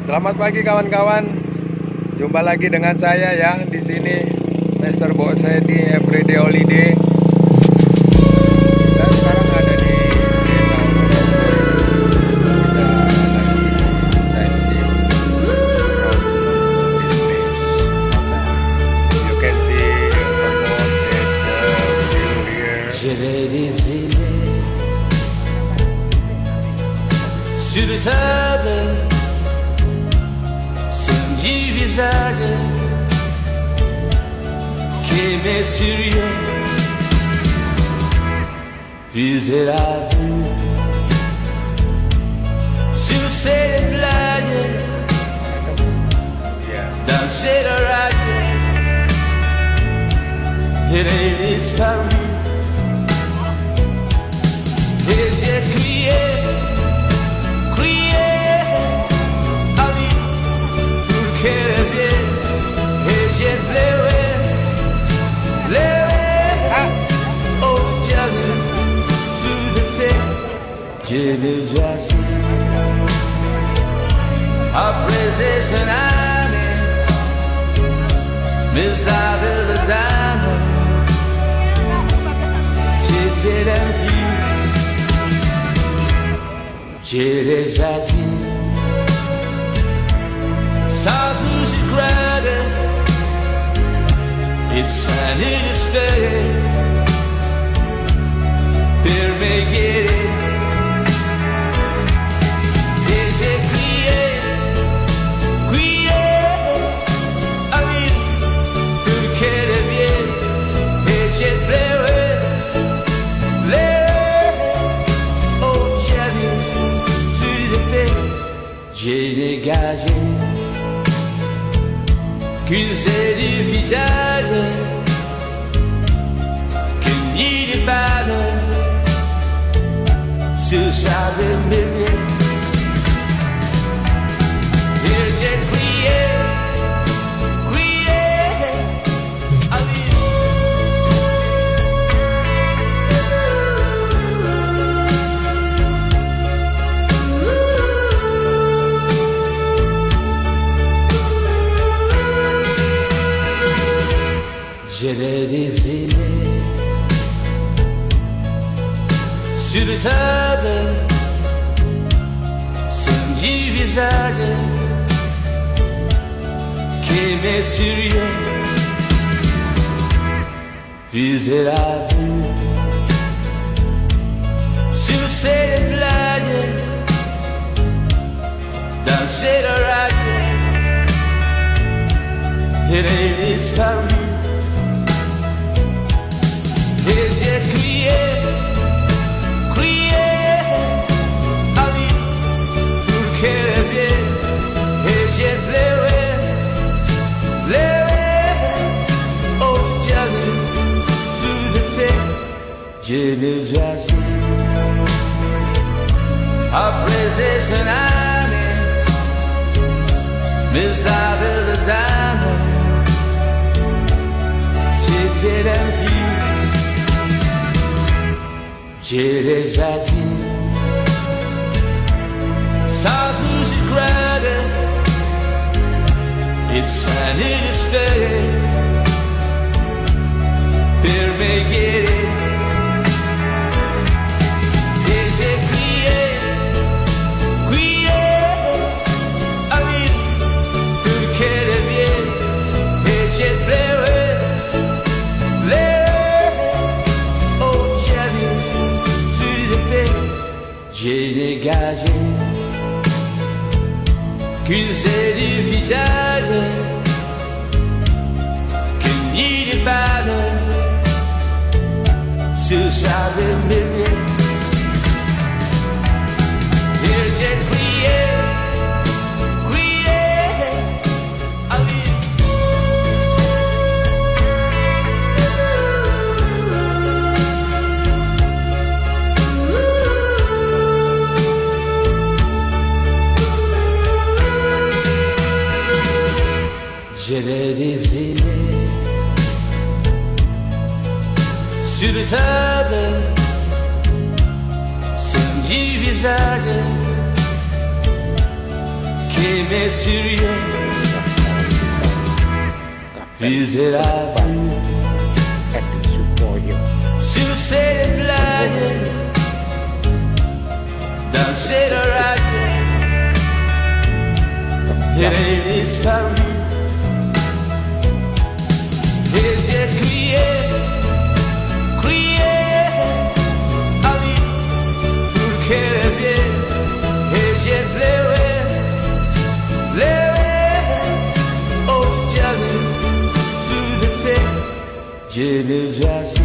Selamat pagi kawan-kawan. Jumpa lagi dengan saya ya di sini, Mr. Bose di Everyday Holiday. Dan sekarang ada di desa kita lagi sightseeing around this place. You can see almost it's still here. Je vais désiler sur le sable, c'est du visage qui m'est sérieux, puiser la vue sur ces plages, Yeah. danser le rage, il est disparu. Et j'ai crié, crié, à lui, pour qu'elle revienne. Et j'ai pleuré, pleuré, oh j'avais tout de fait. J'ai les yeux assis, après ces tsunamis, mais la belle dame, c'était l'infini. J'ai les assis, sa bouche crade, it's an despair, per me guérir. Et j'ai crié, crié, à lui, pour qu'elle revienne. Et j'ai pleuré, pleuré, oh j'avais. J'ai dégagé qu'une seule du visage, qu'une nuit de femme sur sa bébé. Et j'ai crié, crié, à lui. Je l'ai désimé sur le sable, c'est du visage qui m'est sérieux, puiser la vue sur ces plages, danser le rage, il est disparu. Et j'ai crié, crié, à lui, pour qu'elle revienne. Et j'ai pleuré, pleuré, oh j'avais tout de fait. J'ai les yeux assis, après ces tsunamis, mais la belle dame, c'était l'infini. J'ai les assis, sa bouche crade, it's an despair, per me guérir. Et j'ai crié, crié, à lui, pour qu'elle revienne. Et j'ai pleuré, pleuré, oh j'avais. J'ai dégagé qu'une seule du visage, qu'une nuit de femme sur sa bébé. Et j'ai crié, crié, à lui. Je l'ai désimé sur le sable, c'est du visage et mes sérieux. Viser la vie sur ces plages, danser le rage, et les disparus. Et j'ai crié, crié à lui pour qu'elle revienne. Et j'ai pleuré, pleuré, oh j'avais tout de fait. J'ai les yeux